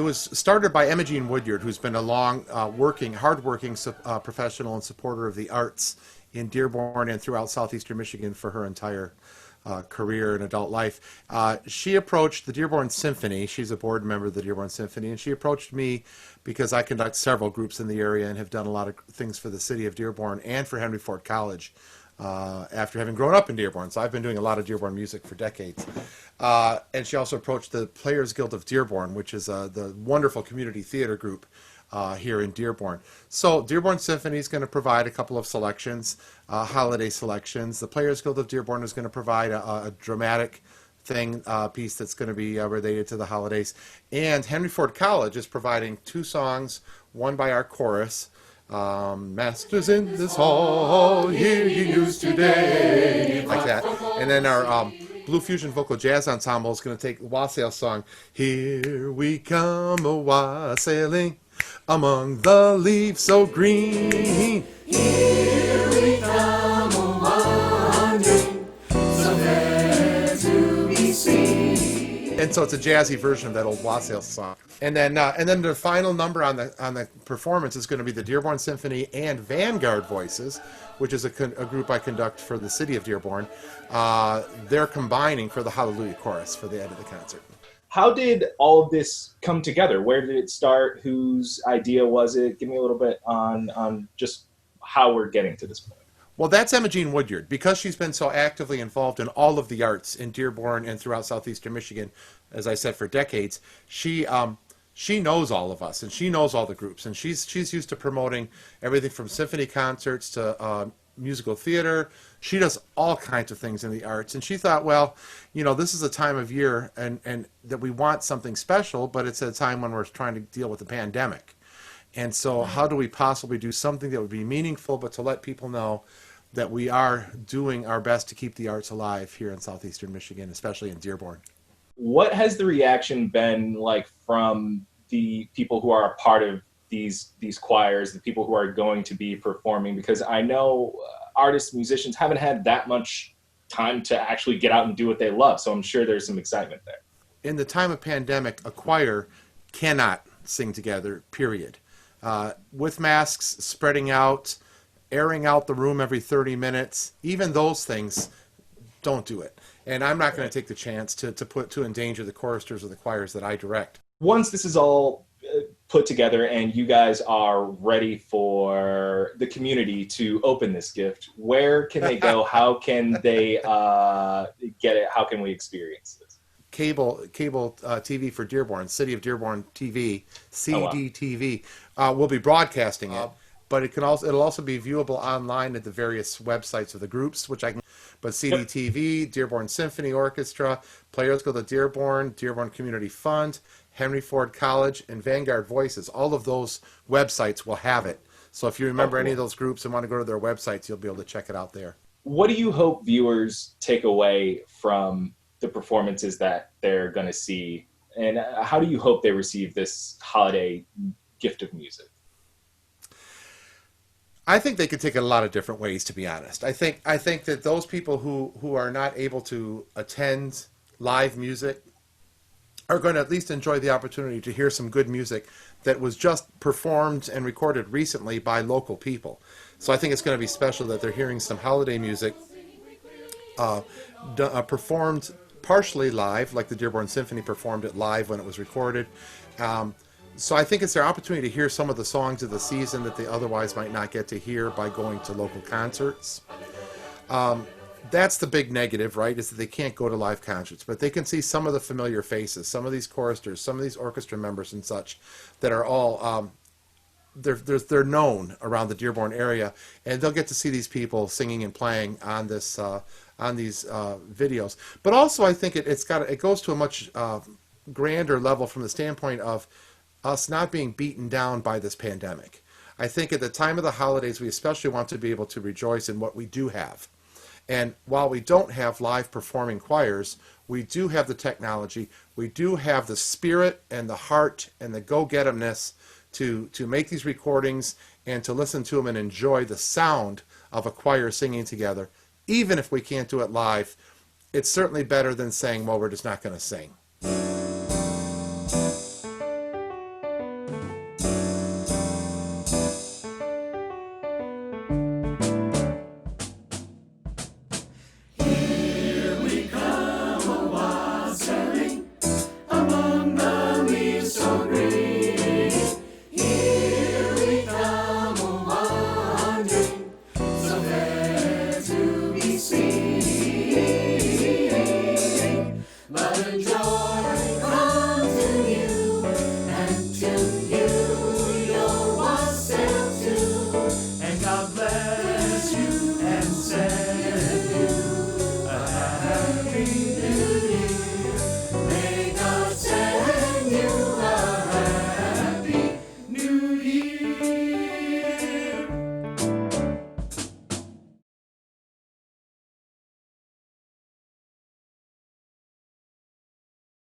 was started by Imogene Woodyard, who's been a long, hardworking professional and supporter of the arts in Dearborn and throughout southeastern Michigan for her entire career and adult life. She approached the Dearborn Symphony. She's a board member of the Dearborn Symphony, and she approached me because I conduct several groups in the area and have done a lot of things for the city of Dearborn and for Henry Ford College after having grown up in Dearborn. So I've been doing a lot of Dearborn music for decades. And she also approached the Players Guild of Dearborn, which is the wonderful community theater group here in Dearborn. So Dearborn Symphony is going to provide a couple of selections, holiday selections. The Players Guild of Dearborn is going to provide a dramatic piece that's going to be related to the holidays. And Henry Ford College is providing 2 songs, one by our chorus, Masters in this hall, hear ye news today, like that. And then our Blue Fusion Vocal Jazz Ensemble is going to take the Wassail song, Here we come a-wassailing among the leaves so green. Here we come a-wandering, somewhere to be seen. And so it's a jazzy version of that old Wassail song. And then the final number on the performance is going to be the Dearborn Symphony and Vanguard Voices, which is a group I conduct for the city of Dearborn. They're combining for the Hallelujah Chorus for the end of the concert. How did all of this come together? Where did it start? Whose idea was it? Give me a little bit on just how we're getting to this point. Well, that's Imogene Woodyard. Because she's been so actively involved in all of the arts in Dearborn and throughout southeastern Michigan, as I said, for decades, she knows all of us, and she knows all the groups, and she's used to promoting everything from symphony concerts to musical theater. She does all kinds of things in the arts, and she thought, well, this is a time of year and that we want something special, but it's a time when we're trying to deal with the pandemic. And so how do we possibly do something that would be meaningful, but to let people know that we are doing our best to keep the arts alive here in southeastern Michigan, especially in Dearborn. What has the reaction been like from the people who are a part of these choirs, the people who are going to be performing? Because I know artists, musicians haven't had that much time to actually get out and do what they love. So I'm sure there's some excitement there. In the time of pandemic, a choir cannot sing together, period. With masks, spreading out, airing out the room every 30 minutes, even those things, don't do it. And I'm not going to take the chance to endanger the choristers or the choirs that I direct. Once this is all put together and you guys are ready for the community to open this gift, where can they go? How can they get it? How can we experience this? Cable TV for Dearborn, City of Dearborn TV, CDTV, will be broadcasting it. But it'll also be viewable online at the various websites of the groups, but CDTV, Dearborn Symphony Orchestra, Players Guild of Dearborn, Dearborn Community Fund, Henry Ford College, and Vanguard Voices. All of those websites will have it. So if you remember any of those groups and want to go to their websites, you'll be able to check it out there. What do you hope viewers take away from the performances that they're going to see? And how do you hope they receive this holiday gift of music? I think they could take it a lot of different ways, to be honest. I think that those people who are not able to attend live music are going to at least enjoy the opportunity to hear some good music that was just performed and recorded recently by local people. So I think it's going to be special that they're hearing some holiday music performed partially live, like the Dearborn Symphony performed it live when it was recorded. So I think it's their opportunity to hear some of the songs of the season that they otherwise might not get to hear by going to local concerts. That's the big negative, right, is that they can't go to live concerts, but they can see some of the familiar faces, some of these choristers, some of these orchestra members and such that are all, they're known around the Dearborn area, and they'll get to see these people singing and playing on this on these videos. But also I think it goes to a much grander level from the standpoint of us not being beaten down by this pandemic. I think at the time of the holidays, we especially want to be able to rejoice in what we do have. And while we don't have live performing choirs, we do have the technology, we do have the spirit and the heart and the go-get-emness to make these recordings and to listen to them and enjoy the sound of a choir singing together. Even if we can't do it live, it's certainly better than saying, well, we're just not going to sing.